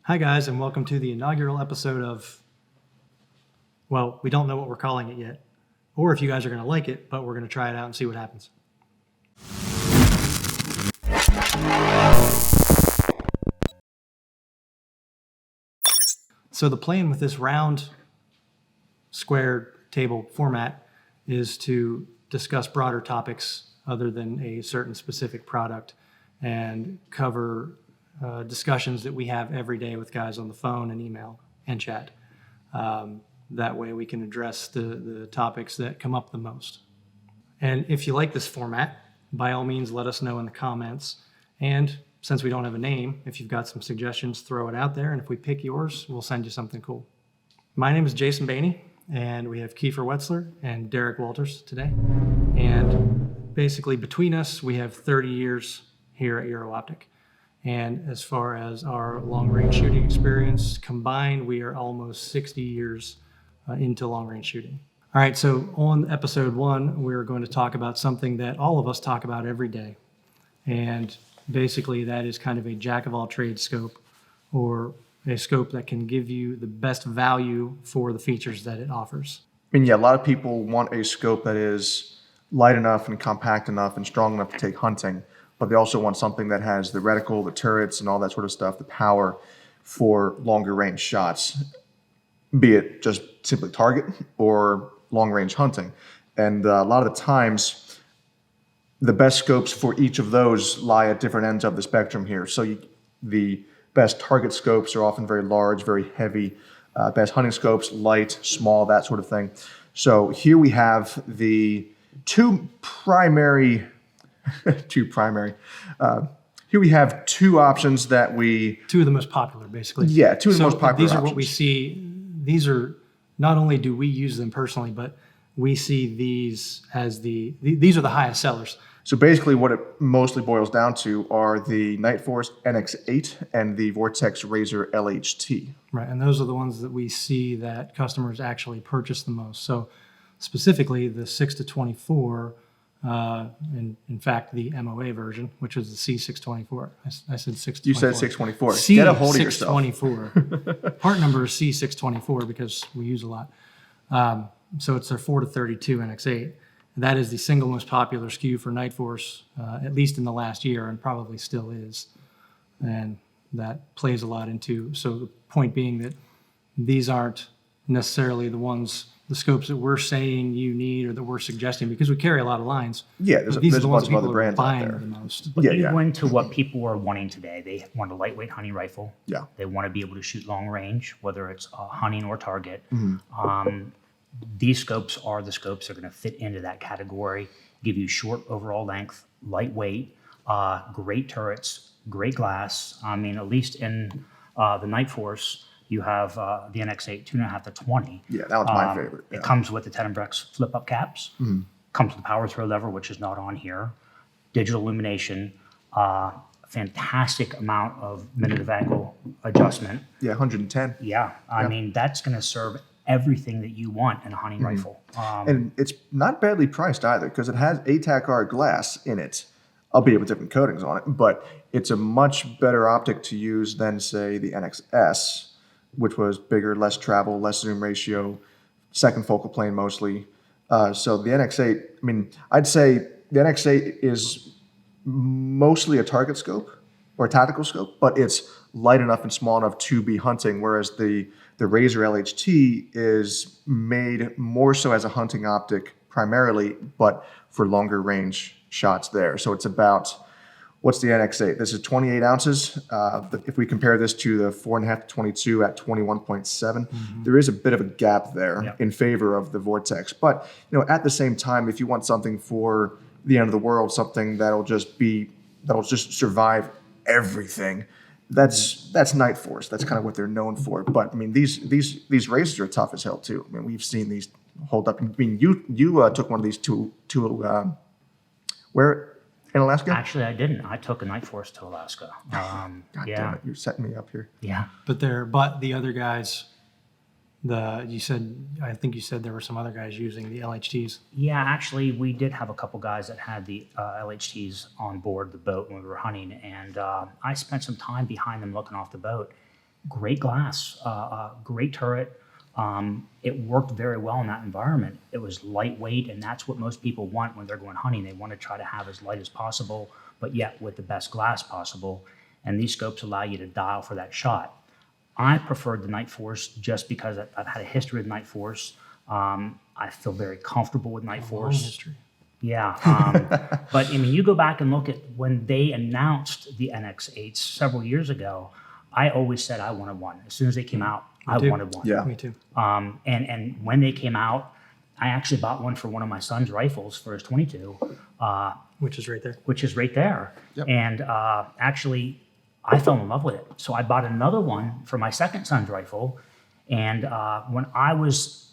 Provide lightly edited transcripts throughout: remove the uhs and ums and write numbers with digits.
Hi guys, and welcome to the inaugural episode of, well, we don't know what we're calling it yet, or if you guys are going to like it, but we're going to try it out and see what happens. So the plan with this round square table format is to discuss broader topics other than a certain specific product and cover discussions that we have every day with guys on the phone and email and chat. That way we can address the topics that come up the most. And if you like this format, by all means, let us know in the comments. And since we don't have a name, if you've got some suggestions, throw it out there. And if we pick yours, we'll send you something cool. My name is Jason Bainey, and we have Kiefer Wetzler and Derek Walters today. And basically between us, we have 30 years here at EuroOptic. And as far as our long-range shooting experience combined, we are almost 60 years into long-range shooting. All right, so on episode 1, we're going to talk about something that all of us talk about every day. And basically that is kind of a jack-of-all-trades scope, or a scope that can give you the best value for the features that it offers. I mean, yeah, a lot of people want a scope that is light enough and compact enough and strong enough to take hunting, but they also want something that has the reticle, the turrets, and all that sort of stuff, the power for longer range shots, be it just simply target or long range hunting. And a lot of the times, the best scopes for each of those lie at different ends of the spectrum here. So the best target scopes are often very large, very heavy. Best hunting scopes, light, small, that sort of thing. So here we have the two primary. Here we have two options that Two of the most popular, basically. Yeah, two of the most popular these are options. what we see. These are, not only do we use them personally, but we see these as these are the highest sellers. So basically what it mostly boils down to are the Nightforce NX8 and the Vortex LHT. Right, and those are the ones that we see that customers actually purchase the most. So specifically the 6-24, in fact, the MOA version, which is the C624. I said 624. You said 624. Get a hold of yourself. C624. Part number is C624 because we use a lot. So it's their 4-32 NX8. That is the single most popular SKU for Nightforce, at least in the last year, and probably still is. And that plays a lot into, so the point being that these aren't necessarily the scopes that we're saying you need or that we're suggesting, because we carry a lot of lines. Yeah, these are the a ones bunch of people other brands are out buying there. the most. But you go into what people are wanting today. They want a lightweight hunting rifle. Yeah. They want to be able to shoot long range, whether it's hunting or target. Mm-hmm. These scopes are the scopes that are going to fit into that category, give you short overall length, lightweight, great turrets, great glass. I mean, at least in the Nightforce, you have the NX8 2.5-20. Yeah, that one's my favorite. Yeah. It comes with the Tenebrex flip-up caps. Comes with the power throw lever, which is not on here. Digital illumination. Fantastic amount of minute of angle adjustment. Yeah, 110. Yeah, I mean, that's going to serve everything that you want in a hunting rifle. And it's not badly priced either, because it has ATAC-R glass in it, albeit with different coatings on it, but it's a much better optic to use than, say, the NXS, which was bigger, less travel, less zoom ratio, second focal plane mostly. So the NX8, I mean, I'd say the NX8 is mostly a target scope or a tactical scope, but it's light enough and small enough to be hunting, whereas the Razor LHT is made more so as a hunting optic primarily, but for longer range shots there. So it's about, what's the NX8? This is 28 ounces. If we compare this to the 4.5-22 at 21.7, there is a bit of a gap there in favor of the Vortex. But at the same time, if you want something for the end of the world, something that'll just survive everything, that's Nightforce. That's kind of what they're known for. But I mean, these razors are tough as hell too. I mean, we've seen these hold up. I mean, you took one of these to where in Alaska? Actually, I didn't. I took a Nightforce to Alaska. God damn it, you're setting me up here. Yeah. But the other guys, I think you said there were some other guys using the LHTs. Yeah, actually, we did have a couple guys that had the LHTs on board the boat when we were hunting, and I spent some time behind them looking off the boat, great glass, great turret. It worked very well in that environment. It was lightweight, and that's what most people want when they're going hunting. They want to try to have as light as possible, but yet with the best glass possible. And these scopes allow you to dial for that shot. I preferred the Nightforce just because I've had a history with Nightforce. I feel very comfortable with Long Nightforce. history. Yeah, but I mean, you go back and look at when they announced the NX8s several years ago. I always said I wanted one. As soon as they came out, I too. wanted one. Yeah. Me too. And when they came out, I actually bought one for one of my son's rifles for his 22, Which is right there. which is right there. Yep. And actually, I fell in love with it. So I bought another one for my second son's rifle. And when I was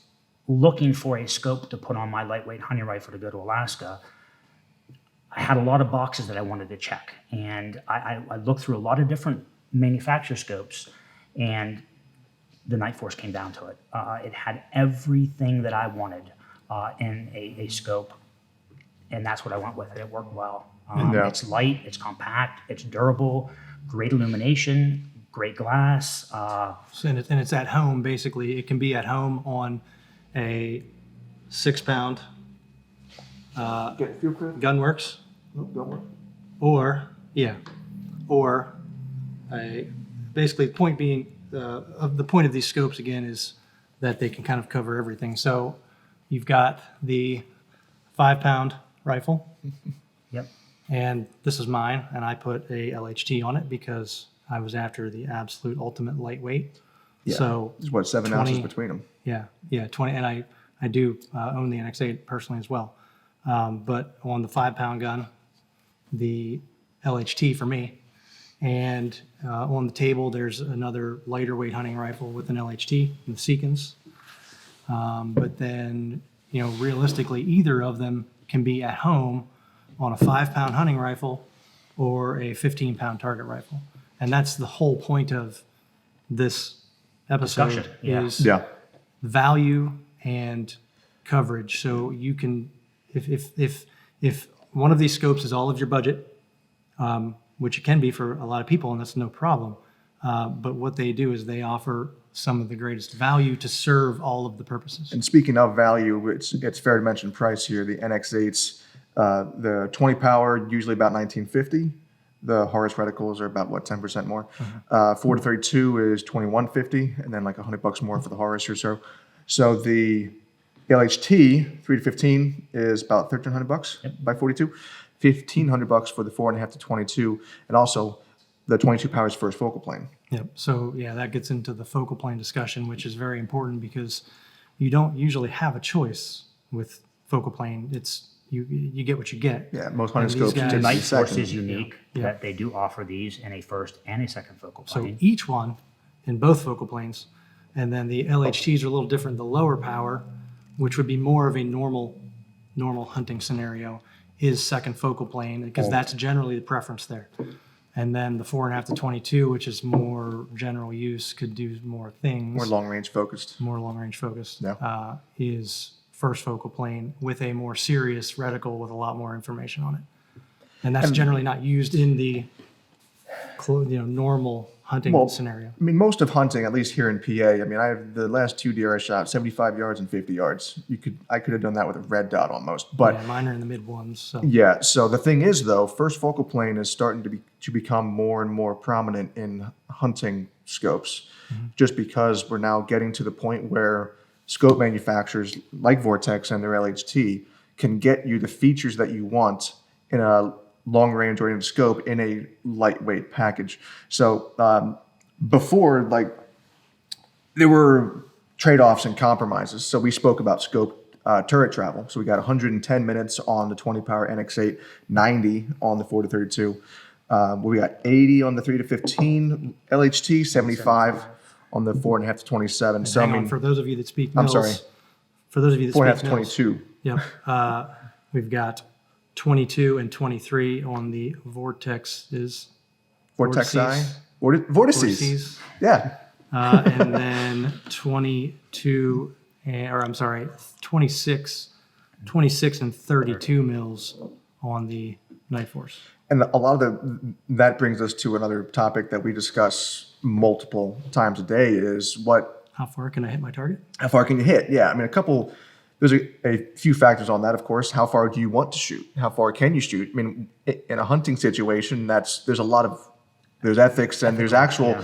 looking for a scope to put on my lightweight hunting rifle to go to Alaska, I had a lot of boxes that I wanted to check. And I looked through a lot of different manufacturer scopes, and the Nightforce came down to it. It had everything that I wanted in a scope, and that's what I went with. It worked well. Yeah. It's light, it's compact, it's durable, great illumination, great glass. And it's at home, basically. It can be at home on a 6-pound Get fuel credit? Gunworks, Nope, don't work. or basically the point being, of the point of these scopes again is that they can kind of cover everything. So you've got the 5-pound rifle, Yep. and this is mine, and I put a LHT on it because I was after the absolute ultimate lightweight. Yeah. So There's what, 7 ounces 20 between them. yeah, 20, and I do own the NX8 personally as well. But on the 5-pound gun, the LHT for me, and on the table there's another lighter weight hunting rifle with an LHT, the Seekins. But then, realistically, either of them can be at home on a 5-pound hunting rifle or a 15-pound target rifle, and that's the whole point of this episode Discussion, yeah. is Yeah. value and coverage. So you can, if one of these scopes is all of your budget, which it can be for a lot of people, and that's no problem. But what they do is they offer some of the greatest value to serve all of the purposes. And speaking of value, it's fair to mention price here. The NX8s, the 20 power, usually about $19.50. The Horus reticles are about 10% more. 4 to 32 is $21.50, and then like $100 more for the Horus or so. So the LHT 3 to 15 is about $1,300 by 42. $1,500 for the 4.5 to 22, and also the 22 power's first focal plane. Yep. So yeah, that gets into the focal plane discussion, which is very important because you don't usually have a choice with focal plane. It's you get what you get. Yeah, most hunting And these scopes guys- The typically Nightforce second. is unique Yeah. that they do offer these in a first and a second focal So plane. each one in both focal planes, and then the LHTs are a little different. The lower power, which would be more of a normal hunting scenario, is second focal plane because that's generally the preference there. And then the 4.5 to 22, which is more general use, could do more things, More long range focused. more long range focused, Yeah. is first focal plane with a more serious reticle with a lot more information on it. And that's generally not used in the normal hunting Well, scenario. I mean, most of hunting, at least here in PA, I mean, I have the last 2 deer I shot, 75 yards and 50 yards. I could have done that with a red dot almost, but Yeah, mine are in the mid ones. So yeah. So the thing is, though, first focal plane is starting to become more and more prominent in hunting scopes, just because we're now getting to the point where scope manufacturers like Vortex and their LHT can get you the features that you want in a long range oriented scope in a lightweight package. So before, like, there were trade-offs and compromises. So we spoke about scope turret travel. So we got 110 minutes on the 20 power NX8, 90 on the 4 to 32. We got 80 on the 3 to 15 LHT, 75 on the 4.5 to 27. So hang I on, mean, for those of you that speak I'm mills, sorry. For those of you that 4.5 speak to mills, 22. Yep. We've got 22 and 23 on the Vortexes. Vortex I. Vortices. Vortices. Vortices. Yeah. And then 22, or I'm sorry, 26 and 32 mils on the Nightforce. And a lot of that brings us to another topic that we discuss multiple times a day is How far can I hit my target? how far can you hit? Yeah, I mean, there's a few factors on that, of course. How far do you want to shoot? How far can you shoot? I mean, in a hunting situation, there's ethics and there's actual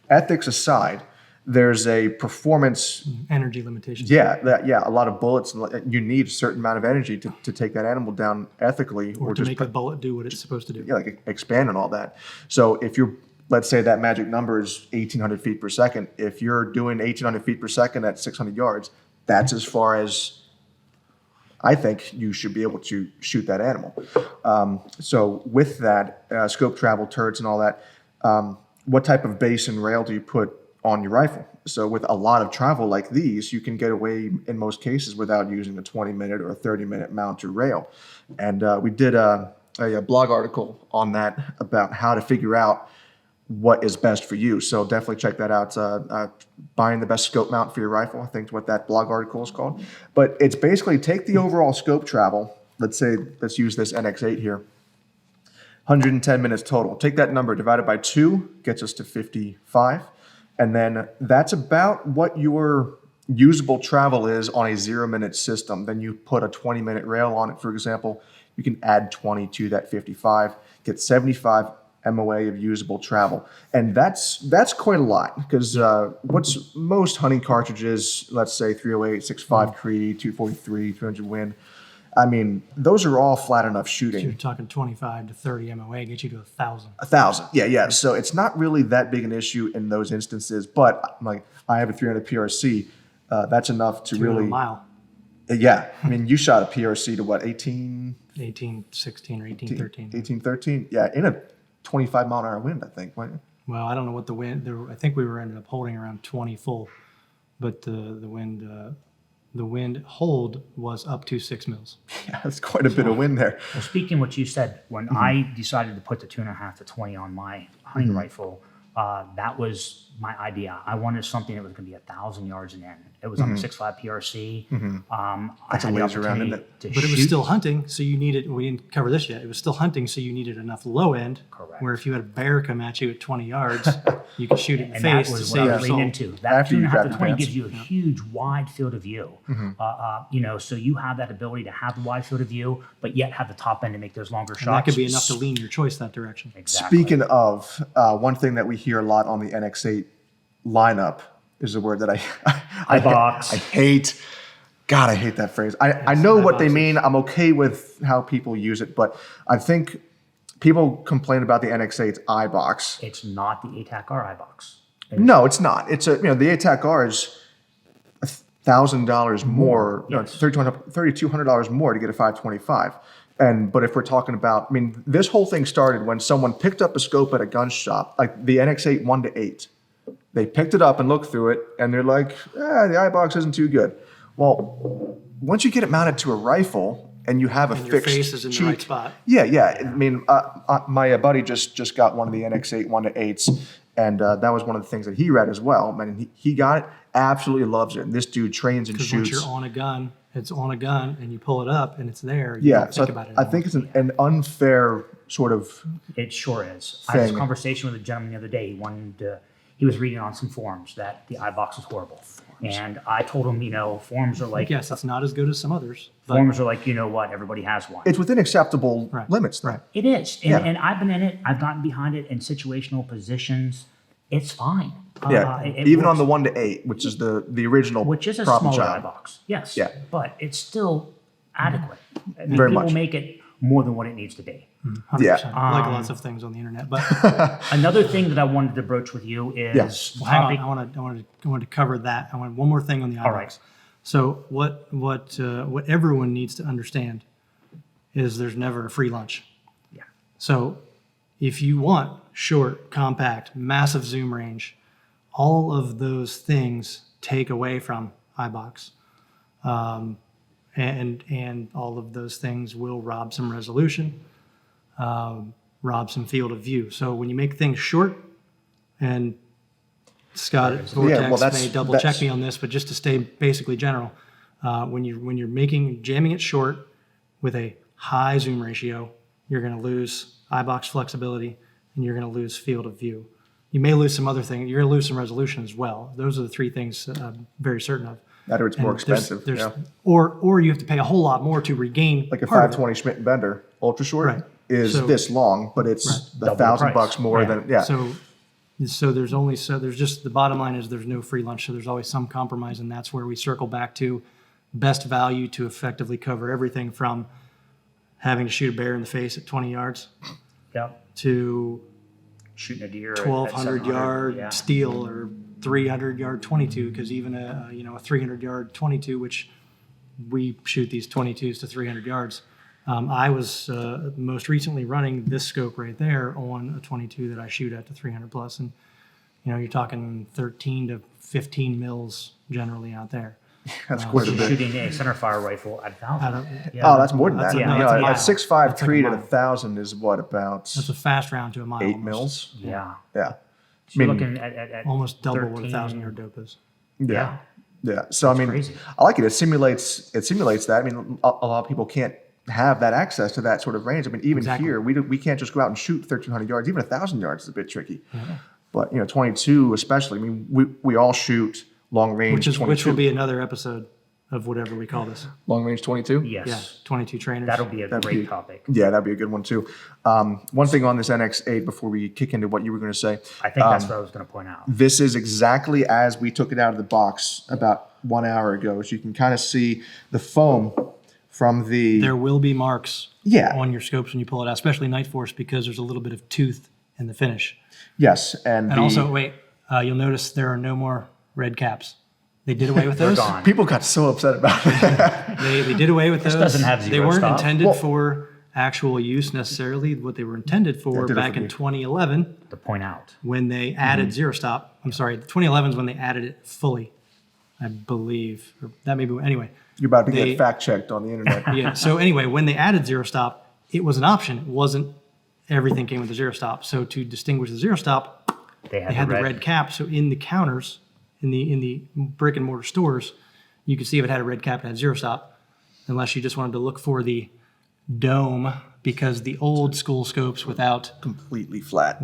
ethics aside. There's a performance. Energy limitations. Yeah, a lot of bullets. You need a certain amount of energy to take that animal down ethically, Or to make a bullet do what it's supposed to do. yeah, like expand and all that. So if let's say that magic number is 1,800 feet per second. If you're doing 1,800 feet per second at 600 yards, that's as far as I think you should be able to shoot that animal. So with that, scope travel, turrets and all that, what type of base and rail do you put on your rifle? So with a lot of travel like these, you can get away in most cases without using a 20-minute or a 30-minute mount or rail. And we did a blog article on that about how to figure out what is best for you. So definitely check that out. Buying the best scope mount for your rifle, I think is what that blog article is called. But it's basically take the overall scope travel. Let's use this NX8 here. 110 minutes total. Take that number, divided by 2, gets us to 55. And then that's about what your usable travel is on a 0-minute system. Then you put a 20-minute rail on it, for example. You can add 20 to that 55, get 75 MOA of usable travel. And that's quite a lot, because what's most hunting cartridges, let's say 308, 6.5 Cree, 243, 300 Win, I mean, those are all flat enough shooting. You're talking 25 to 30 MOA, get you to 1,000. 1,000, yeah. So it's not really that big an issue in those instances. But like, I have a 300 PRC. That's enough to 200 really. mile. Yeah, I mean, you shot a PRC to what, 18? 1816 or 1813. 1813. Yeah, in a 25 mile an hour wind, I think. Right? Well, I don't know what the wind. I think we were ended up holding around 20 full, but the wind hold was up to 6 mils. Yeah, that's quite a bit of wind there. Well, speaking of what you said, when I decided to put the 2.5 to 20 on my hunting rifle, that was my idea. I wanted something that was going to be 1,000 yards and in. It was on the 6.5 PRC. That's a laser round, isn't it? To But it was shoot. still hunting, so you needed. We didn't cover this yet. It was still hunting, so you needed enough low end. Correct. Where if you had a bear come at you at 20 yards, you could shoot it in the And face that to was what save I your was leaning soul. into. That After you 2.5 grab to your 20 pants. gives you a huge wide field of view. So you have that ability to have the wide field of view, but yet have the top end to make those longer And shots. that could be enough to lean your choice that direction. Exactly. Speaking of, one thing that we hear a lot on the NX8 lineup is a word that I box. I hate. God, I hate that phrase. I know what they boxes. mean. I'm okay with how people use it, but I think people complain about the NX8's eye box. It's not the ATAC-R eye box. No, it's not. It's the ATAC-R is $1,000 more, Yes. $3,200 more to get a 525. But if we're talking about, I mean, this whole thing started when someone picked up a scope at a gun shop, like the NX8 1-8. They picked it up and looked through it, and they're like, the eye box isn't too good. Well, once you get it mounted to a rifle and you have a And your fixed face is in the cheek, right spot. Yeah. I mean, my buddy just got one of the NX8 1-8s, and that was one of the things that he read as well. I mean, he got it, absolutely loves it. And this dude trains and Because once shoots. you're on a gun, it's on a gun, and you pull it up, and it's there. You Yeah, don't so think about it I anymore. think it's an unfair sort of. It sure is. I had this Thing. conversation with a gentleman the other day. He was reading on some forums that the eye box was horrible. And I told him, forums are like, Yes, it's not as good as some others. But forums are like, you know what, everybody has one. It's within acceptable Right, limits, though. right. It is. And, Yeah. and I've been in it. I've gotten behind it in situational positions. It's fine. Yeah, It even on works, the 1-8, which is the original which is a prop and smaller child. eye box. Yes. Yeah. But it's still adequate. I mean, Very people much. make it more than what it needs to be. 100%. Yeah. Like lots of things on the internet. But Another thing that I wanted to broach with you is Yes. hang topic. on, I wanted to cover that. I want one more thing on the All iBox. right. So what everyone needs to understand is there's never a free lunch. Yeah. So if you want short, compact, massive zoom range, all of those things take away from iBox. And all of those things will rob some resolution, rob some field of view. So when you make things short, and Scott at Vortex Yeah, well, may double check me on this, but just to stay basically general, when you're jamming it short with a high zoom ratio, you're going to lose iBox flexibility and you're going to lose field of view. You may lose some other things. You're going to lose some resolution as well. Those are the three things I'm very certain of. That or it's more And there's- expensive. Yeah. Or you have to pay a whole lot more to regain Like a part of it. 520 Schmidt and Bender ultra short Right. is So- this long, but it's Double the $1,000 price. more Yeah. than So there's just the bottom line is there's no free lunch. So there's always some compromise, and that's where we circle back to best value to effectively cover everything from having to shoot a bear in the face at 20 yards Yep. to Shooting a deer. at 1,200 700, yard yeah. steel or 300 yard 22, because even a 300 yard 22, which we shoot these 22s to 300 yards. I was most recently running this scope right there on a 22 that I shoot at to 300 plus, and you're talking 13 to 15 mils generally out there. that's quite a You're bit. shooting a centerfire rifle at 1,000. Yeah. Oh, that's more than That's that. a- no, You that's know, a mile. at 6.5 That's like a treat at mile. 1,000 is what, about That's a fast round to a mile. 8 almost. mils? Yeah. Yeah. So you're I mean, looking at Almost double what a 13 1,000-yard dope is. Yeah. Yeah. So, I mean, crazy. I like it. It simulates that. I mean, a lot of people can't have that access to that sort of range. I mean, even Exactly. here, we can't just go out and shoot 1,300 yards. Even 1,000 yards is a bit tricky. But, 22 especially. I mean, we all shoot long range 22. Which will be another episode of whatever we call this. long range 22? Yes. Yeah, 22 trainers. That'll be a That'd great be- topic. Yeah, that'd be a good one too. One thing on this NX8 before we kick into what you were going to say. I think that's what I was going to point out. This is exactly as we took it out of the box about 1 hour ago. So you can kind of see the foam from the. There will be marks Yeah. on your scopes when you pull it out, especially Nightforce, because there's a little bit of tooth in the finish. Yes, and And also, wait, you'll notice there are no more red caps. They did away with They're those. gone. people got so upset about it. They did away with those. doesn't have They zero weren't stop. intended Well- for actual use necessarily. What they were intended for did it back for in me. 2011 To point out. when they added zero stop. I'm sorry, the 2011 is when they added it fully, I believe. Or that may be anyway. You're about to They- get fact checked on the internet. Yeah. So anyway, when they added zero stop, it was an option. It wasn't everything came with the zero stop. So to distinguish the zero stop, They had, they had the red cap. So in the counters, in the brick and mortar stores, you could see if it had a red cap, it had zero stop, unless you just wanted to look for the dome, because the old school scopes without Completely flat.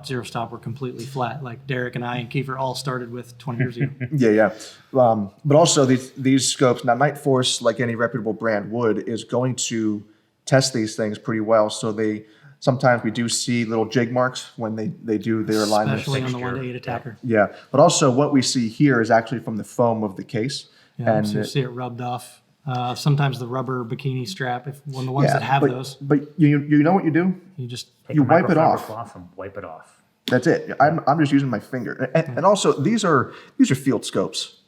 zero stop were completely flat, like Derek and I and Kiefer all started with 20 years ago. Yeah. But also these scopes, now Nightforce, like any reputable brand would, is going to test these things pretty well. So sometimes we do see little jig marks when they do their alignments. Especially on the Fixture. 1-to-8 attacker. Yeah, but also what we see here is actually from the foam of the case. Yeah, and so you see it rubbed off. Sometimes the rubber bikini strap, when the ones yeah, that have but, those, But you know what you do? you just Take You a wipe it microfiber off. cloth and wipe it off. That's it. I'm just using my finger. And also these are field scopes.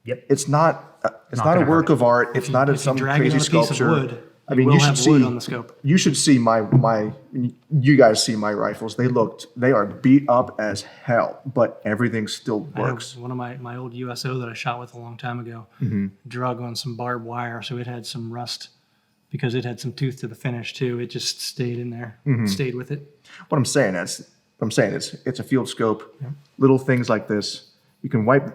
Yep. It's not a gonna work hurt of art. It's not if you some drag it crazy on a piece of sculpture. wood, I mean, will you should have see wood on the scope. You should see you guys see my rifles. They are beat up as hell, but everything still I know works. one of my old USO that I shot with a long time ago Mm-hmm. drug on some barbed wire, so it had some rust because it had some tooth to the finish too. It just stayed in there, Mm-hmm. stayed with it. What I'm saying is, it's a field scope. Little things like this, you can wipe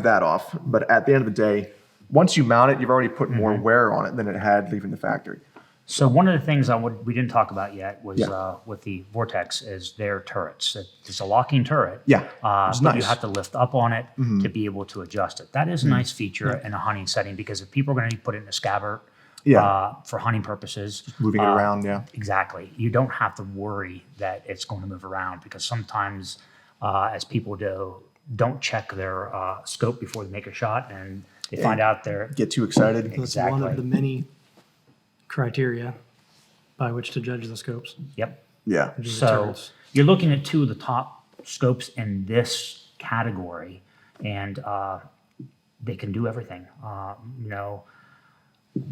that off. But at the end of the day, once you mount it, you've already put more Mm-hmm. wear on it than it had leaving the factory. So one of the things we didn't talk about yet was Yeah. with the Vortex is their turrets. It's a locking turret. Yeah, it's But you nice. Mm-hmm. have to lift up on it to be able to adjust it. That is a nice feature in a hunting setting, because if people are going to put it in a scabbard for hunting purposes, Moving it around, yeah. exactly, you don't have to worry that it's going to move around, because sometimes as people don't check their scope before they make a shot, and they find out they're Get too excited. That's one Exactly. of the many criteria by which to judge the scopes. yep. Yeah. The So turrets. you're looking at two of the top scopes in this category, and they can do everything.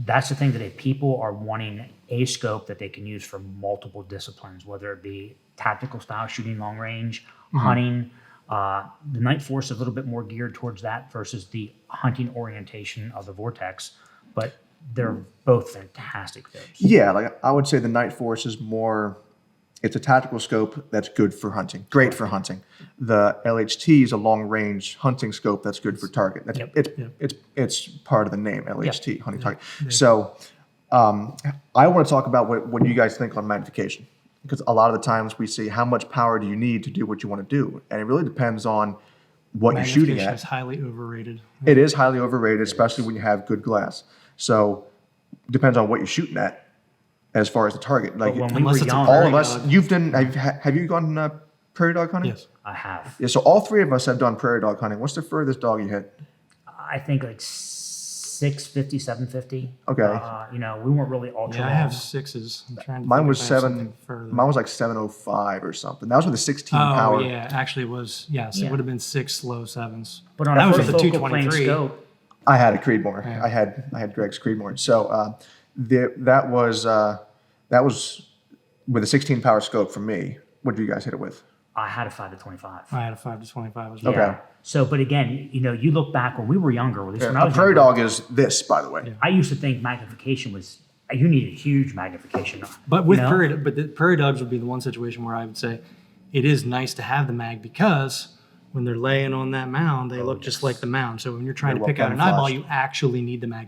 That's the thing, that if people are wanting a scope that they can use for multiple disciplines, whether it be tactical style shooting, long range, hunting. The Nightforce is a little bit more geared towards that versus the hunting orientation of the Vortex, but they're both fantastic fits. Yeah, like I would say the Nightforce is more, it's a tactical scope that's good for hunting, great for hunting. The LHT is a long range hunting scope that's good for target. That's, Yep. it's part of the name, LHT, hunting target. So I want to talk about what you guys think on magnification. because a lot of the times we see how much power do you need to do what you want to do, and it really depends on what you're shooting Magnification at. is highly overrated. It is highly overrated, especially when you have good glass. So depends on what you're shooting at as far as the target. Like when we Unless were it's a young, all prairie of us, dog. you've done. Have you gone prairie dog hunting? Yes. I have. Yeah. So all three of us have done prairie dog hunting. What's the furthest dog you hit? I think like 650, 750. Okay. You know, we weren't really ultra Yeah, I long. have 6s. I'm trying to Mine think was if I have 7. something further. Mine was like 705 or something. That was with a 16 Oh, power. yeah. Actually, it was, yes, Yeah. it would have been 6 low 7s. But on that a was first with the focal plane 223. scope, I had a Creedmoor. Yeah. I had Greg's Creedmoor. So that was with a 16 power scope for me. What did you guys hit it with? I had a 5 to 25. I had a 5 to 25 as Yeah. well. Okay. So, but again, you know, you look back when we were younger, or at least when I A was prairie younger, dog is this, by the way. I used to think magnification was, you needed huge magnification. But with you know? the prairie dogs would be the one situation where I would say it is nice to have the mag because when they're laying on that mound, they look just like the mound. So when you're trying They're to pick well out an eyeball, camouflaged. you actually need the mag.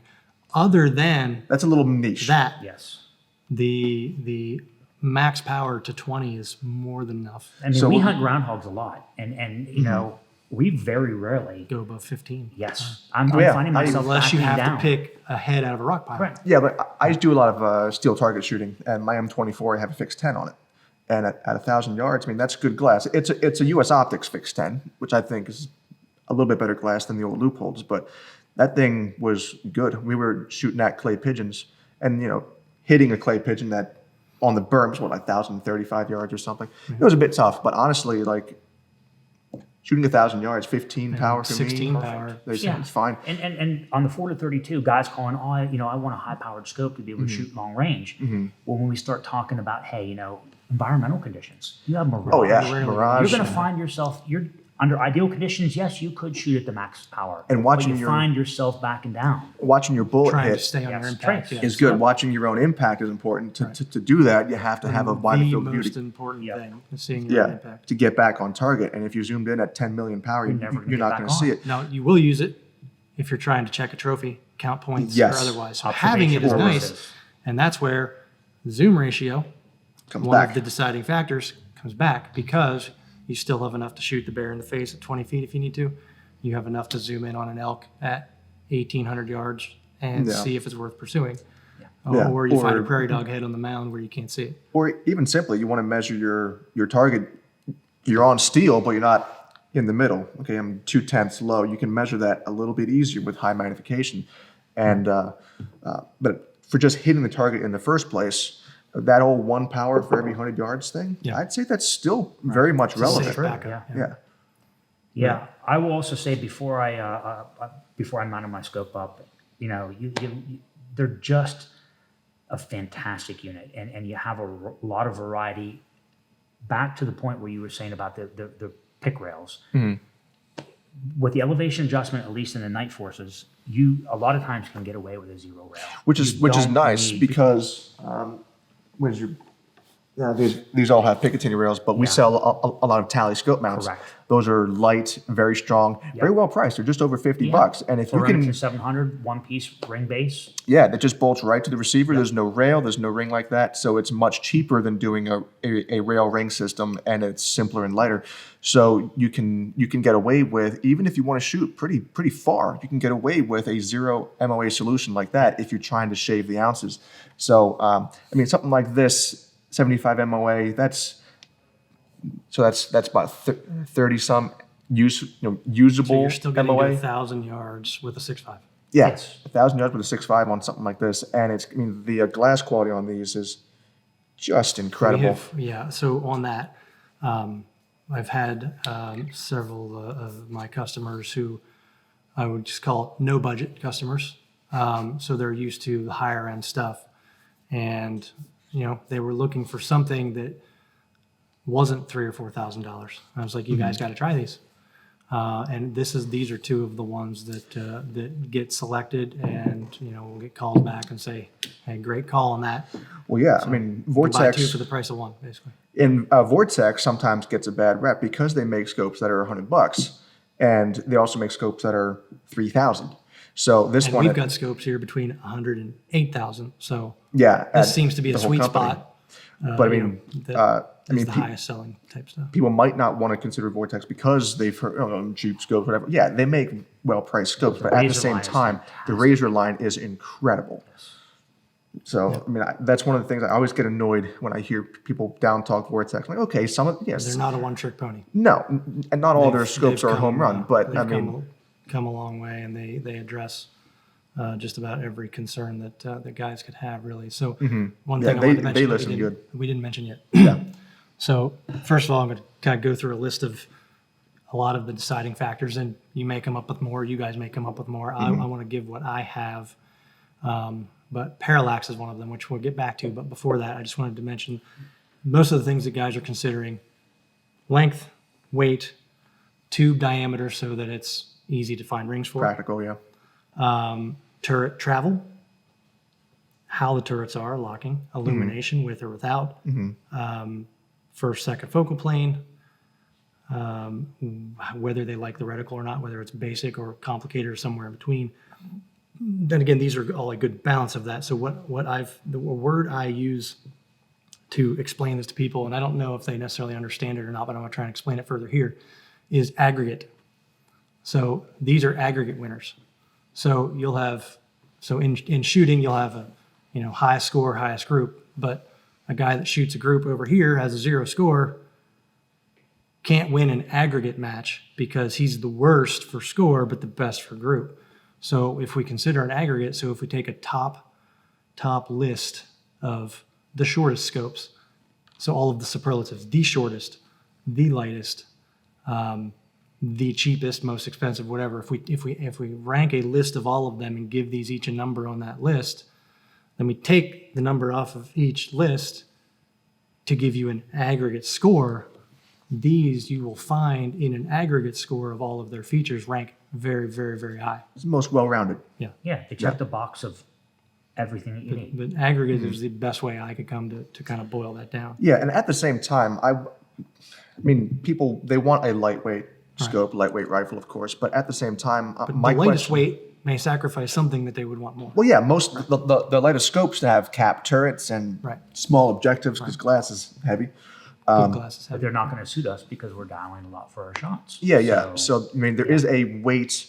Other than That's a little niche. that, Yes. the max power to 20 is more than enough. I mean, So we what- hunt groundhogs a lot, and you know, we very rarely. Go above 15. Yes, I'm Yeah, finding myself Unless you backing have down. to pick a head out of a rock pile. Right. Yeah, but I do a lot of steel target shooting, and my M24 I have a fixed 10 on it, and at 1,000 yards, I mean that's good glass. It's a US Optics fixed 10, which I think is a little bit better glass than the old loopholes, but that thing was good. We were shooting at clay pigeons, and you know, hitting a clay pigeon that on the berm was what, like 1,035 yards or something. It was a bit tough, but honestly, like shooting 1,000 yards, 15 power for 16 me, power. it's fine. And on the 4 to 32, guys calling, oh, you know, I want a high powered scope to be able to shoot long range. Well, when we start talking about, hey, you know, environmental conditions, you have mirage. Oh yeah, Rarely. mirage. You're going to find yourself, you're under ideal conditions. Yes, you could shoot at the max power, And watching but you your- find yourself backing down. Watching your bullet Trying to hit stay on your Yes, impact. trace. yes. is good. Watching your own impact is important. To do that, you have to have a wide The field most beauty. important Yep. thing is seeing your Yeah, impact. to get back on target. And if you zoomed in at 10 million power, You're never gonna you're get not back going to see on. it. Now, you will use it if you're trying to check a trophy, count points, Yes. or otherwise. So having it is Observation nice, purposes. and that's where the zoom ratio, Comes one back. of the deciding factors, comes back because you still have enough to shoot the bear in the face at 20 feet if you need to. You have enough to zoom in on an elk at 1,800 yards and Yeah. see if it's worth pursuing. Yeah. Or you find a Or- prairie dog head on the mound where you can't see it. Or even simply, you want to measure your target. You're on steel, but you're not in the middle. Okay, I'm 2/10 low. You can measure that a little bit easier with high magnification. And but for just hitting the target in the first place, that old 1 power for every 100 yards thing, Yeah. I'd say that's still very much relevant. Safe backup. Yeah. Yeah. Yeah, I will also say before I mounted my scope up, you know, they're just a fantastic unit, and you have a lot of variety. Back to the point where you were saying about the pick rails, with the elevation adjustment, at least in the Nightforces, you a lot of times can get away with a 0 rail, Which is You don't nice need- because where's your these all have Picatinny rails, but we Yeah. sell a lot of tally scope mounts. Correct. Those are light, very strong, very well priced. They're just over 50 Yeah. bucks. And if for you can, Remington 700 one piece ring base. yeah, that just bolts right to the receiver. There's no rail, there's no ring like that. So it's much cheaper than doing a rail ring system, and it's simpler and lighter. So you can get away with, even if you want to shoot pretty far, you can get away with a 0 MOA solution like that if you're trying to shave the ounces. So I mean, something like this, 75 MOA, that's about 30 some usable So you're still getting MOA. to 1,000 yards with a 6.5. Yeah, Yes. 1,000 yards with a 6.5 on something like this, and I mean, the glass quality on these is just incredible. Yeah, so on that, I've had several of my customers who I would just call no budget customers. So they're used to the higher end stuff. And, they were looking for something that wasn't $3,000 or $4,000. I was like, you guys got to try these. And these are two of the ones that get selected, and we'll get calls back and say, hey, great call on that. Well, yeah, I mean, You buy two Vortex for the price of one, basically. Vortex sometimes gets a bad rep because they make scopes that are $100, and they also make scopes that are 3,000. So this And one, we've got scopes here between 100 and 8,000. So yeah, this at seems to be the a whole sweet company. spot. But I mean, the highest selling type stuff. people might not want to consider Vortex because they've heard cheap scopes, whatever. Yeah, they make well-priced scopes, but at the Razor same line is time, the fantastic. Razor line is incredible. So, I mean, that's one of the things I always get annoyed when I hear people down talk Vortex. Like, okay, some of, yes. They're not a one-trick pony. No, and not all their They've- scopes they've are a home come, run, but they've I mean, come a long way, and they address just about every concern that guys could have, really. So one Mm-hmm. Yeah, thing I they- wanted to mention they that listen good. we didn't mention yet. yeah. So first of all, I'm going to kind of go through a list of a lot of the deciding factors, and you may come up with more. You guys may come up with more. I want to give what I have, but parallax is one of them, which we'll get back to. But before that, I just wanted to mention most of the things that guys are considering: length, weight, tube diameter, so that it's easy to find rings for, Practical, yeah. turret travel, how the turrets are locking, illumination with or without, first, second focal plane, whether they like the reticle or not, whether it's basic or complicated or somewhere in between. Then again, these are all a good balance of that. So the word I use to explain this to people, and I don't know if they necessarily understand it or not, but I'm going to try and explain it further here, is aggregate. So these are aggregate winners. So you'll have, in shooting, you'll have a, highest score, highest group, but a guy that shoots a group over here has a 0 score, can't win an aggregate match because he's the worst for score, but the best for group. So if we consider an aggregate, so if we take a top list of the shortest scopes, so all of the superlatives, the shortest, the lightest, the cheapest, most expensive, whatever. If we rank a list of all of them and give these each a number on that list, then we take the number off of each list to give you an aggregate score. These you will find in an aggregate score of all of their features rank very, very, very high. It's the most well-rounded. Yeah. Yeah, they check the box of everything that you need. But aggregate is the best way I could come to kind of boil that down. Yeah, and at the same time, I mean, people, they want a lightweight scope, lightweight rifle, of course, but at the same time, my The lightest question... weight may sacrifice something that they would want more. Well, yeah, most the lightest scopes have capped turrets and Right. small objectives because glass is heavy. Good glasses But have. they're not going to suit us because we're dialing a lot for our shots. Yeah. So I mean, there is a weight.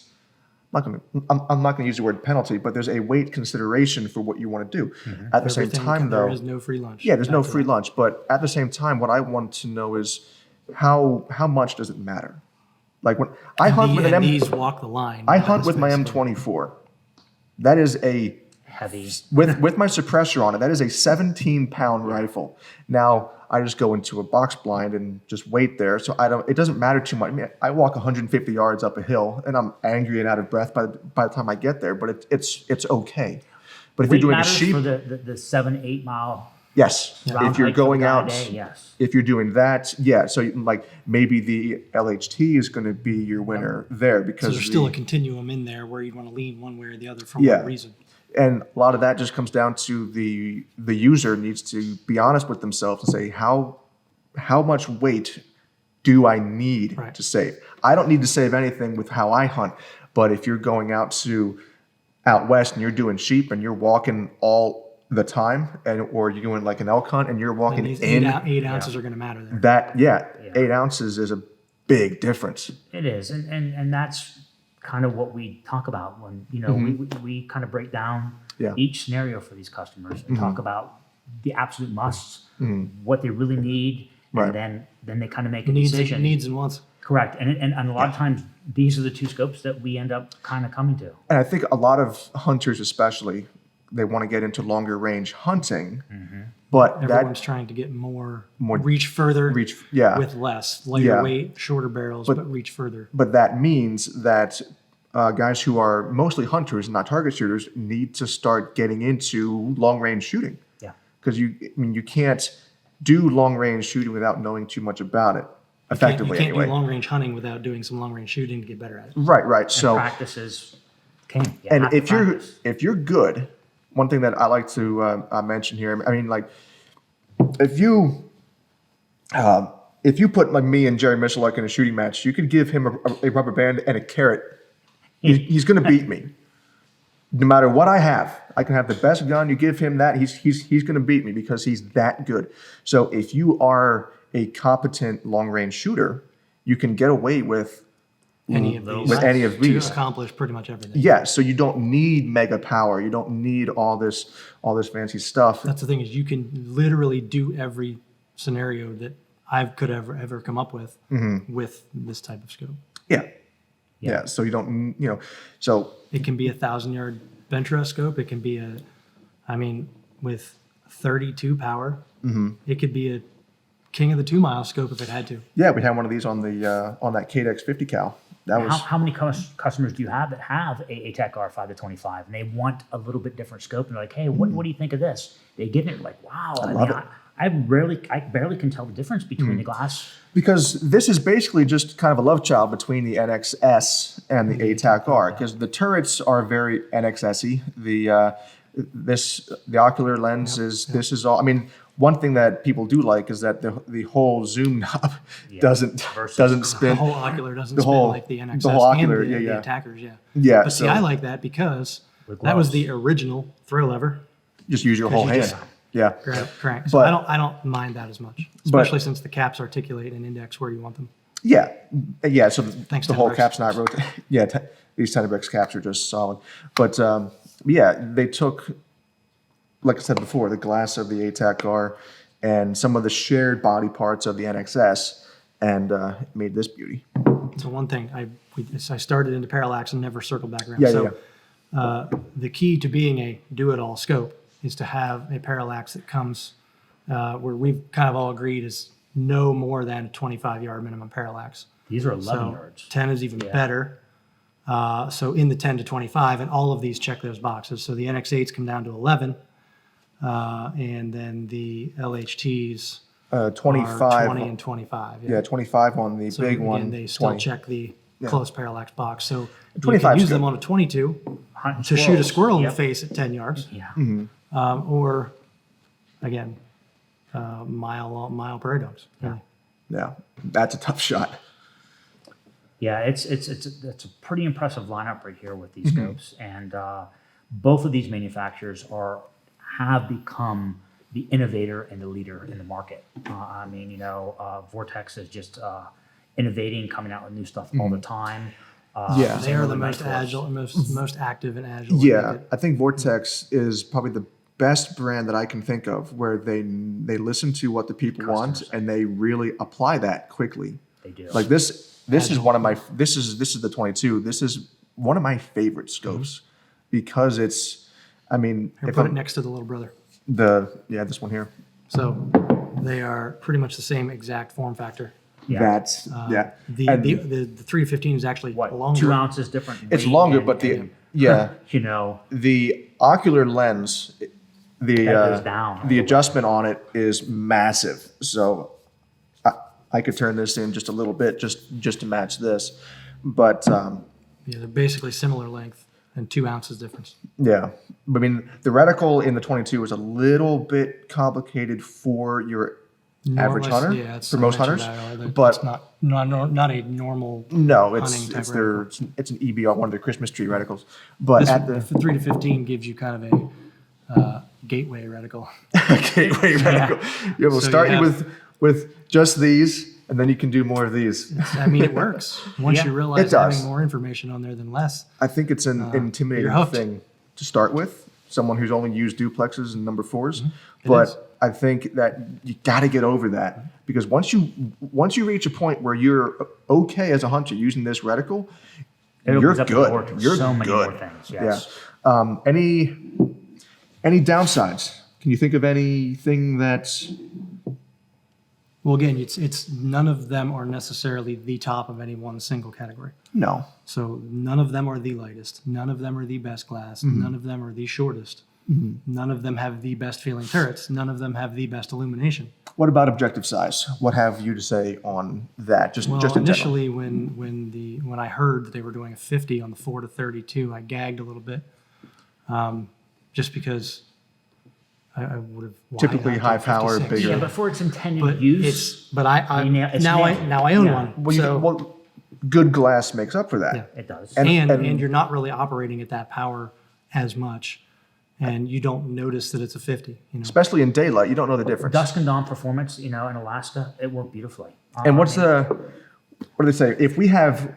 I'm not going to use the word penalty, but there's a weight consideration for what you want to do. At the same Everything time, though, there is no free lunch. yeah, there's no Back to free that. lunch. But at the same time, what I want to know is how much does it matter? Like when I hunt with an And M, these walk the line. I hunt with my M24. That is a Heavy. with my suppressor on it, that is a 17-pound rifle. Now I just go into a box blind and just wait there, so it doesn't matter too much. I mean, I walk 150 yards up a hill and I'm angry and out of breath by the time I get there, but it's okay. But if Weight you're doing a matters sheep, for the 7-8 mile yes. round If you're hike for the going guy a out, day, yes. if you're doing that, yeah. So like maybe the LHT is going to be your winner there So because there's still a continuum in there where you'd want to lean one way or the other for Yeah. what reason. And a lot of that just comes down to the user needs to be honest with themselves and say, how much weight do I need Right. to save? I don't need to save anything with how I hunt, but if you're going out west and you're doing sheep and you're walking all the time, or you're doing like an elk hunt and you're And walking these in, 8 ounces are going to matter there. that 8 ounces is a big difference. It is, and that's kind of what we talk about when we kind of break down Yeah. each scenario for these customers and talk about the absolute musts, what they really need, Right. and then they kind of make a Needs decision. and wants. Correct, and a lot of times these are the two scopes that we end up kind of coming to. And I think a lot of hunters, especially, they want to get into longer range hunting, but Everyone's trying to get more reach further yeah. with less. Lighter Yeah. weight, shorter barrels, but reach further. But that means that guys who are mostly hunters, not target shooters, need to start getting into long range shooting. Yeah. Because you can't do long range shooting without knowing too much about it. Effectively, you can't anyway. do long range hunting without doing some long range shooting to get better at it. Right. So, Practices king. You and have to practice. if you're good, one thing that I like to mention here, I mean, like, if you put like me and Jerry Michalak in a shooting match, you could give him a rubber band and a carrot. He's going to beat me. no matter what I have, I can have the best gun. You give him that, he's going to beat me because he's that good. So if you are a competent long range shooter, you can get away with Any of these. with any of To these. accomplish pretty much everything. Yeah, so you don't need mega power. You don't need all this fancy stuff. That's the thing is you can literally do every scenario that I could ever come up with this type of scope. Yeah. So you don't, so It can be 1,000-yard bench rest scope. It can be with 32 power, it could be a king of the 2-mile scope if it had to. yeah, we had one of these on the on that KDEX 50 cal. That was How many customers do you have that have a ATAC R5 to 25 and they want a little bit different scope and they're like, hey, what do you think of this? They get it like, wow. I love mean, it. I barely can tell the difference between the glass. because this is basically just kind of a love child between the NXS and the ATAC R, because the turrets are very NXS-y. The ocular lens this is all. I mean, one thing that people do like is that the whole zoom knob doesn't spin. The whole ocular doesn't The spin whole- like the NXS the whole ocular, and the yeah. attackers, yeah. Yeah, But see, so- I like that because With that was gloves. the original throw lever. Just use your whole you hand. just- Yeah. Crank. So But- I don't mind that as much, especially since the caps articulate and index where you want them. Yeah, yeah. So Thanks, the whole Tenebrex. cap's not rotating. Yeah, these Tenebrex caps are just solid. But yeah, they took, like I said before, the glass of the ATAC R and some of the shared body parts of the NXS and made this beauty. So one thing, I started into parallax and never circled back around. Yeah, so the key to being a do-it-all scope is to have a parallax that comes where we've kind of all agreed is no more than a 25-yard minimum parallax. These are 11 So yards. 10 is even better. So in the 10 to 25, and all of these check those boxes. So the NX8s come down to 11, and then the LHTs 25. are 20 and 25. Yeah, 25 on the So big again, one. they still 20. check the close parallax box. So you 25 can is use them good. on a 22 Hunting to shoot a squirrels. squirrel in Yep. the face at 10 yards, Yeah. or again, mile prairie dogs. Really. Yeah, that's a tough shot. Yeah, it's a pretty impressive lineup right here with these scopes, and both of these manufacturers have become the innovator and the leader in the market. I mean, Vortex is just innovating, coming out with new stuff all the time. Yeah. They are the Similar most to Nightforce. agile, most active and agile. Yeah, I think Vortex is probably the best brand that I can think of where they listen to what the people want and they really apply that quickly. They do. Like this is one of my this is the 22. This is one of my favorite scopes because it's Here, if put I'm it next to the little brother. this one here. So they are pretty much the same exact form factor. Yeah. That's yeah. The And the 315 is actually What, longer. 2 ounces different? it's weight longer, and- but and, the the ocular lens, That goes down. the adjustment on it is massive. So I could turn this in just a little bit just to match this, but Yeah, they're basically similar length and 2 ounces difference. yeah. I mean, the reticle in the 22 is a little bit complicated for your average hunter, Yeah, it's, for I most mentioned hunters, that earlier. but it's not a normal. no, hunting type it's an EBR, one of the Christmas tree reticles. But This, at the 3 to 15 gives you kind of a gateway reticle. gateway reticle, you will So start you you have- with just these, and then you can do more of these. I mean, it works once Yeah, you realize it does. having more information on there than less. I think it's an intimidating you're hooked. thing to start with. Someone who's only used duplexes and number 4s, It but is. I think that you got to get over that because once you reach a point where you're okay as a hunter using this reticle, It you're opens up the good. door to You're so many good. more things. Yes. Yeah. Any downsides? Can you think of anything that's Well, again, it's none of them are necessarily the top of any one single category. no? So none of them are the lightest. None of them are the best glass. None of them are the shortest. None of them have the best feeling turrets. None of them have the best illumination. What about objective size? What have you to say on that? Just Well, just in general. initially, when I heard that they were doing a 50 on the 4 to 32, I gagged a little bit, just because I would have why Typically not high do power, 56? bigger. Yeah, but for its intended But use, I mean, it's now nailed. I own Yeah. one. Well, So good glass makes up for that. Yeah. it does. And- and you're not really operating at that power as much, and you don't notice that it's a 50. Especially in daylight, you don't know the difference. Dusk and dawn performance, in Alaska, it worked beautifully. And what do they say? If we have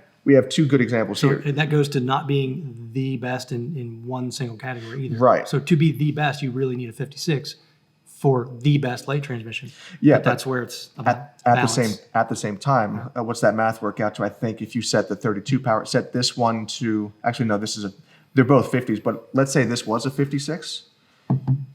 two good examples So here. that goes to not being the best in one single category either. Right. So to be the best, you really need a 56 for the best light transmission. Yeah, but that's where it's about At the same time, what's that math work out to? I think if you set the 32 power, set this one to, actually no, they're both 50s, but let's say this was a 56.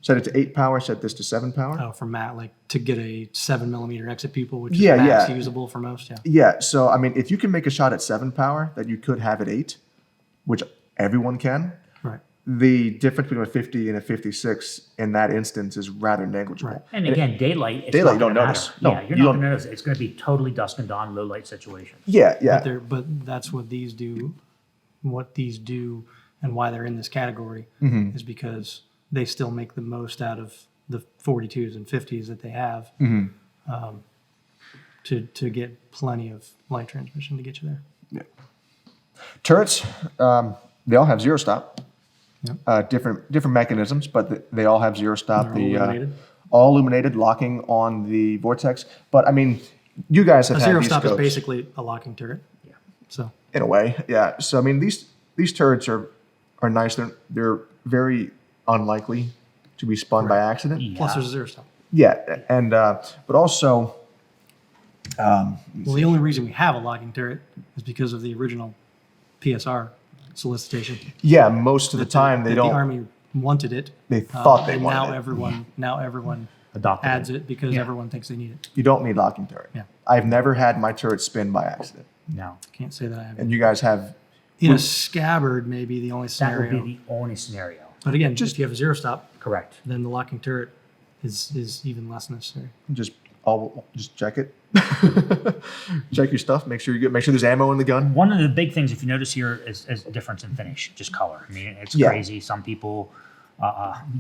Set it to 8 power, set this to 7 power. Oh, for Matt, like to get a 7mm exit pupil, which is Yeah, max yeah. usable for most. Yeah. Yeah, so I mean, if you can make a shot at 7 power that you could have at 8, which everyone can, Right. the difference between a 50 and a 56 in that instance is rather negligible. Right. And again, daylight, it's Daylight, not you don't gonna notice. matter. No, Yeah, you're you not don't- going to notice. It's going to be totally dusk and dawn, low light situation. Yeah, yeah. But that's what these do. What these do and why they're in this category Mm-hmm. is because they still make the most out of the 42s and 50s that they have Mm-hmm. to get plenty of light transmission to get you there. Turrets, they all have zero stop. Yep. Different mechanisms, but they all have zero stop. They're all illuminated. All illuminated, locking on the Vortex. But I mean, you guys have A had zero these stop is scopes basically a locking turret. Yeah. So in a way, yeah. So I mean, these turrets are nice. They're very unlikely to be spun by accident. plus Yeah. there's a zero stop. Yeah, and but also, Well, the only reason we have a locking turret is because of the original PSR solicitation. yeah, most of the time that they the don't. Army wanted it. They thought they and wanted now it. everyone Adopted adds it. it because Yeah. everyone thinks they need it. You don't need locking turret. Yeah. I've never had my turret spin by accident, No. Can't say that I have. and you guys have. In a scabbard, maybe the only That scenario. would be the only scenario. But again, if you have a zero stop, Correct. then the locking turret is even less necessary. Just check it. Check your stuff. Make sure you make sure there's ammo in the gun. One of the big things, if you notice here, is difference in finish, just color. I mean, it's Yeah. crazy. Some people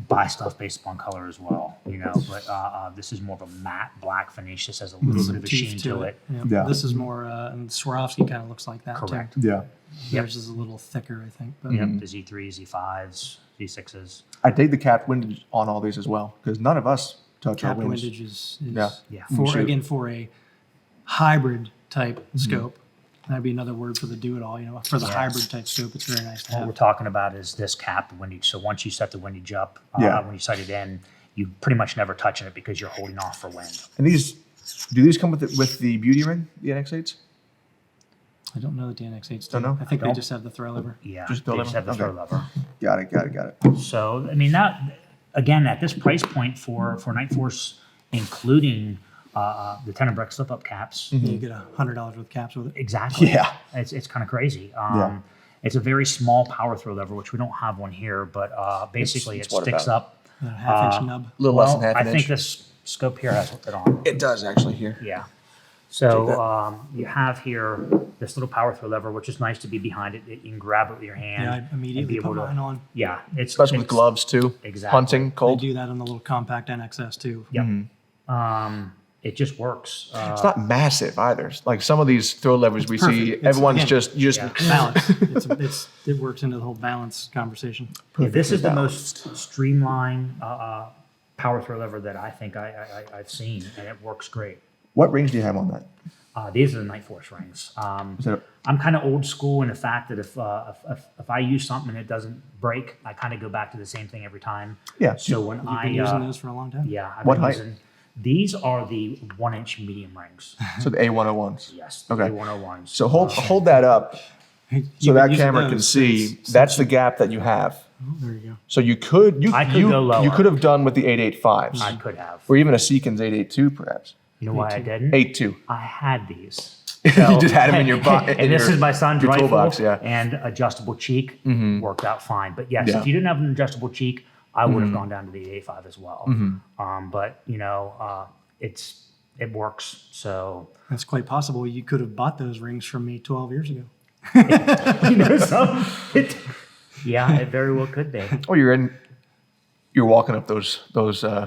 buy stuff based upon color as well, but this is more of a matte black finish. This has a little bit of a Teeth sheen to it. Yeah. This is more, and Swarovski kind of looks like that. Correct. Too. Yeah. Theirs is a little thicker, I think. But Yep, the Z3s, Z5s, Z6s. I dig the cap windage on all these as well because none of us touch our cap wings. windage is Yeah. for Shoot. again for a hybrid type Mm-hmm. scope. That'd be another word for the do it all. For the hybrid type scope, it's very nice to What we're have. talking about is this cap windage. So once you set the windage up, Yeah. when you sight it in, you pretty much never touching it because you're holding off for wind. And do these come with the beauty ring, the NX8s? I don't know that the NX8s do. Don't know? I think they Don't. just have the throw lever. Yeah, Just they throw just lever? have the throw Okay. lever. Got it. So, I mean, that, again, at this price point for Nightforce, including the Tenebrec slip-up caps, You get $100 worth of caps with it. exactly. Yeah. It's kind of crazy. Yeah. It's a very small power throw lever, which we don't have one here, but basically it's it what sticks about? up. A half-inch nub. A little less than Well, half I an think inch. this scope here has it on. It does actually here. Yeah. So you have here this little power throw lever, which is nice to be behind it. You can grab it with your hand. Yeah, I and immediately be put able to- mine on. Yeah, Especially with it's- gloves too. Exactly. Hunting, They cold. do that on the little compact NXS too. Yep. Mm-hmm. It just works. It's not massive either. Like some of these throw levers we see, perfect. It's- everyone's again, just Yeah. Balance. It works into the whole balance conversation. Yeah, this is the balanced. most streamlined power throw lever that I think I've seen, and it works great. What range do you have on that? These are the Nightforce rings. Is that I'm kind of old school in the fact that if I use something and it doesn't break, I kind of go back to the same thing every time. Yeah. So when You've I been using those for a long time. yeah, I've What been height? using these are the 1-inch medium rings. So the A101s. Yes, Okay. the 101s. So hold that up so You've that been using camera can those see. since- That's the gap that you have. Oh, there you go. So you could I could go lower. you could have done with the 885s I could have. or even a Seekins 882 perhaps. You know why I didn't? 82. I had these. You just had them in your And this is my son's your rifle. toolbox, yeah. And adjustable cheek worked out fine. But yes, Yeah. if you didn't have an adjustable cheek, I would have gone down to the 885 as well. But it works. So That's quite possible. You could have bought those rings from me 12 years ago. yeah, it very well could be. Oh, you're walking up those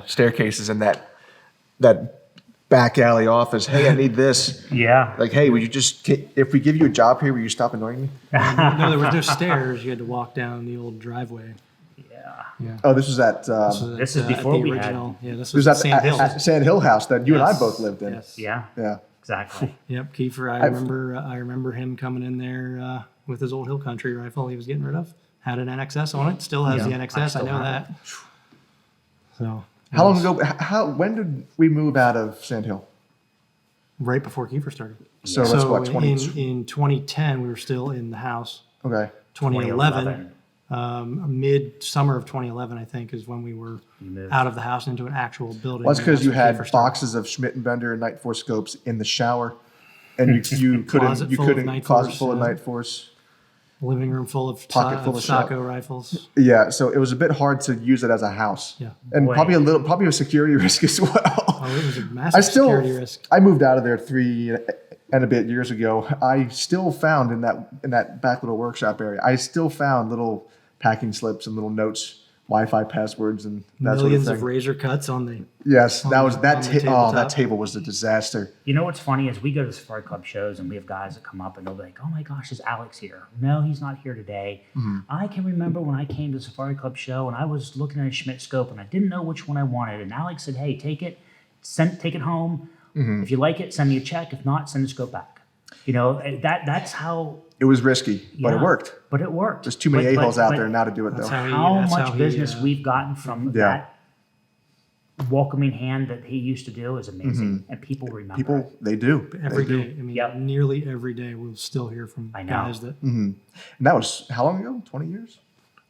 staircases in that back alley office. Hey, I need this. Yeah. Like, hey, would you if we give you a job here, will you stop annoying me? No, there were no stairs. You had to walk down the old driveway. Oh, this was at This is at before the we had- original. Yeah, this this was was at, Sand Hill. at Sand Hill House that you and I Yes, both lived in. Yes. Yeah, Yeah. exactly. Yep, Kiefer. I remember him coming in there with his old Hill Country rifle he was getting rid of. Had an NXS on it. Still has the I NXS. I still know have that. So How long ago? When did we move out of Sand Hill? right before Kiefer started. So that's what, in 20? in 2010 we were still in the house. Okay. 2011, mid-summer of 2011, I think, is when we were moved. out of the house into an actual building. Well, that's because you when Kiefer had started. boxes of Schmidt and Bender and Nightforce scopes in the shower, and you Closet full of couldn't closet Nightforce, full of Nightforce. living room full of Pocket full of Sacco rifles. Yeah, so it was a bit hard to use it as a house. Yeah. And Boy. probably a security risk as well. Oh, it was a massive security risk. I moved out of there 3 and a bit years ago. I still found in that back little workshop area, I still found little packing slips and little notes, Wi-Fi passwords, and that Millions sort of of thing. razor cuts on the. Yes, that was on that. the Oh, tabletop. that table was a disaster. You know what's funny is we go to the Safari Club shows and we have guys that come up and they'll be like, "Oh my gosh, is Alex here?" No, he's not here today. I can remember when I came to the Safari Club show and I was looking at a Schmidt scope and I didn't know which one I wanted. And Alex said, "Hey, take it, take it home. If you like it, send me a check. If not, send the scope back." You know, that's how. It was risky, but it Yeah, worked. But it worked. There's too many But- a-holes out but there now to do it, That's though. how how much he, business we've gotten from Yeah. that welcoming hand that he used to do is amazing, and people remember. People, they do. every They do. day. I mean, Yep. nearly every day we'll still hear from I know. guys that. And that was how long ago? 20 years?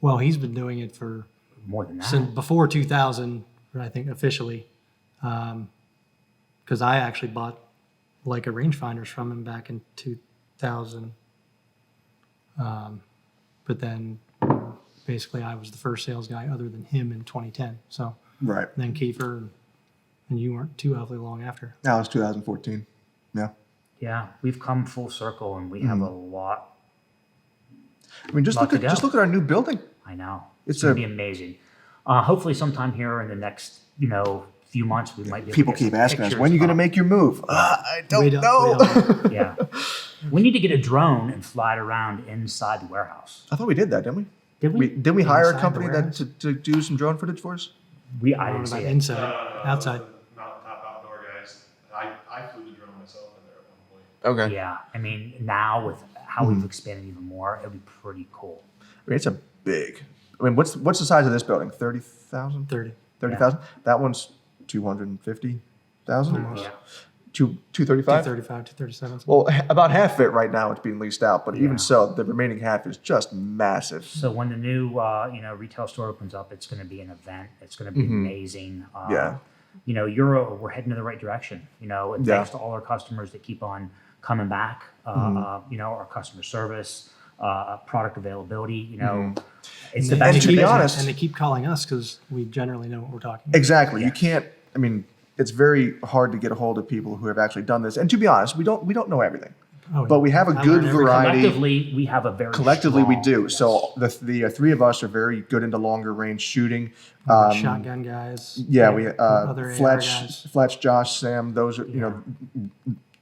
Well, he's been doing it for more than that. since before 2000, I think officially, because I actually bought like a rangefinders from him back in 2000. But then basically I was the first sales guy other than him in 2010. So Right. then Kiefer and you weren't too awfully long after. That was 2014. Yeah. Yeah, we've come full circle, and we have a lot. I mean, just Lot look to at go. our new building. I know It's going a- to be amazing. Hopefully, sometime here in the next few months, we might be. Able People to get keep some asking us, pictures when are you going to up. make your move? I don't We know. don't. Yeah, we need to get a drone and fly it around inside the warehouse. I thought we did that, didn't we? Did we? Didn't we hire a Inside the company that warehouse? to do some drone footage for us? I I didn't don't know see about it. inside, outside. Mountaintop outdoor guys. I flew the drone myself in there at one point. Okay. Yeah, I mean, now with how we've expanded even more, it'd be pretty cool. I mean, it's a big. I mean, what's the size of this building? 30,000? 30. 30,000? That one's 250,000? Yeah. 235? 235, 237. Well, about half of it right now it's being leased out, but Yeah. even so, the remaining half is just massive. So when the new retail store opens up, it's going to be an event. It's going to be amazing. Yeah. We're heading in the right direction. And Yeah. thanks to all our customers that keep on coming back. Our customer service, product availability. It's the And best. And to in be business. honest- and they keep calling us because we generally know what we're talking about. Exactly. You Yes. can't. I mean, it's very hard to get a hold of people who have actually done this. And to be honest, we don't know everything, Oh, but we have a I good learn every variety. Collectively, we have a very Collectively, we strong- do. yes. So the three of us are very good into longer range shooting. Shotgun guys. Yeah, we other AR guys. Fletch, Josh, Sam. Those are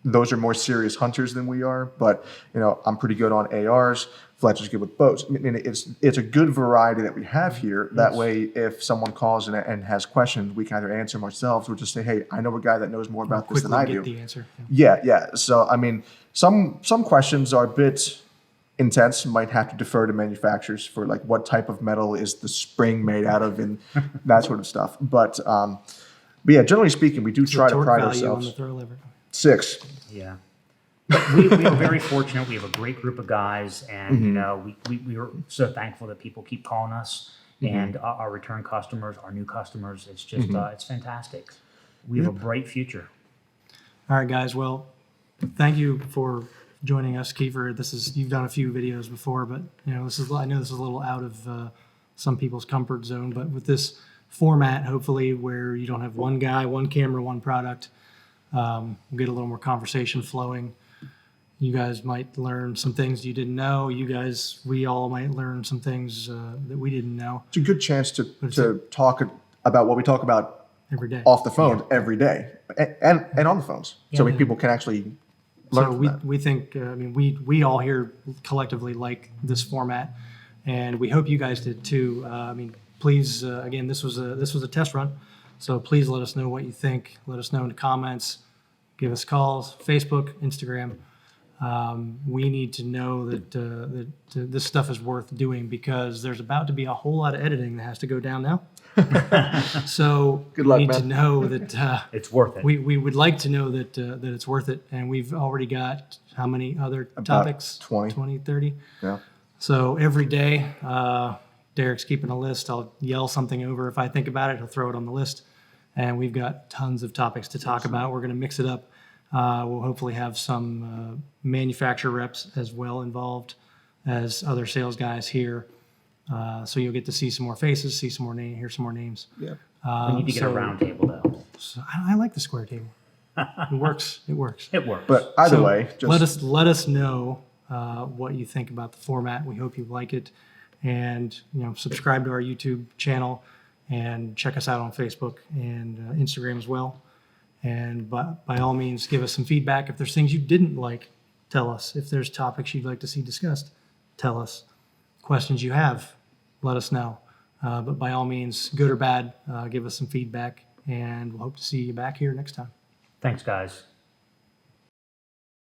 those are more serious hunters than we are. But I'm pretty good on ARs. Fletch is good with bows. I mean, it's a good variety that we have here. That way, if someone calls and has questions, we can either answer them ourselves or just say, "Hey, I know a guy that knows more about this than Quickly I get do." the answer. Yeah. So I mean, some questions are a bit intense. Might have to defer to manufacturers for like what type of metal is the spring made out of and that sort of stuff. But yeah, generally speaking, we do try to Torque pride value on ourselves. the throw lever. 6. Yeah. But we are very fortunate. We have a great group of guys, and we are so thankful that people keep calling us, and our return customers, our new customers. It's just it's fantastic. We have a bright future. All right, guys. Well, thank you for joining us, Kiefer. You've done a few videos before, but I know this is a little out of some people's comfort zone. But with this format, hopefully, where you don't have one guy, one camera, one product, we'll get a little more conversation flowing. You guys might learn some things you didn't know. We all might learn some things that we didn't know It's a good chance to talk about what we talk about every day. off the phone every day and on the phones, so Yeah. people can actually learn So from we, that. we think, we all here collectively like this format, and we hope you guys did too. please, again, this was a test run, so please let us know what you think. Let us know in the comments. Give us calls, Facebook, Instagram. We need to know that this stuff is worth doing because there's about to be a whole lot of editing that has to go down now. So Good luck, we need to man. know that It's worth it. we would like to know that it's worth it. And we've already got how many other topics? 20. 30. Yeah. So every day, Derek's keeping a list. I'll yell something over. If I think about it, he'll throw it on the list. And we've got tons of topics to talk about. We're going to mix it up. We'll hopefully have some manufacturer reps as well involved as other sales guys here. So you'll get to see some more faces, see some more names, hear some more names. Yeah. We need to get a round table though. So I like the square table. It works. It works. It works. But either So way, just let us know what you think about the format. We hope you like it, and subscribe to our YouTube channel, and check us out on Facebook and Instagram as well. And by all means, give us some feedback. If there's things you didn't like, tell us. If there's topics you'd like to see discussed, tell us. Questions you have, let us know. But by all means, good or bad, give us some feedback, and we'll hope to see you back here next time. Thanks, guys.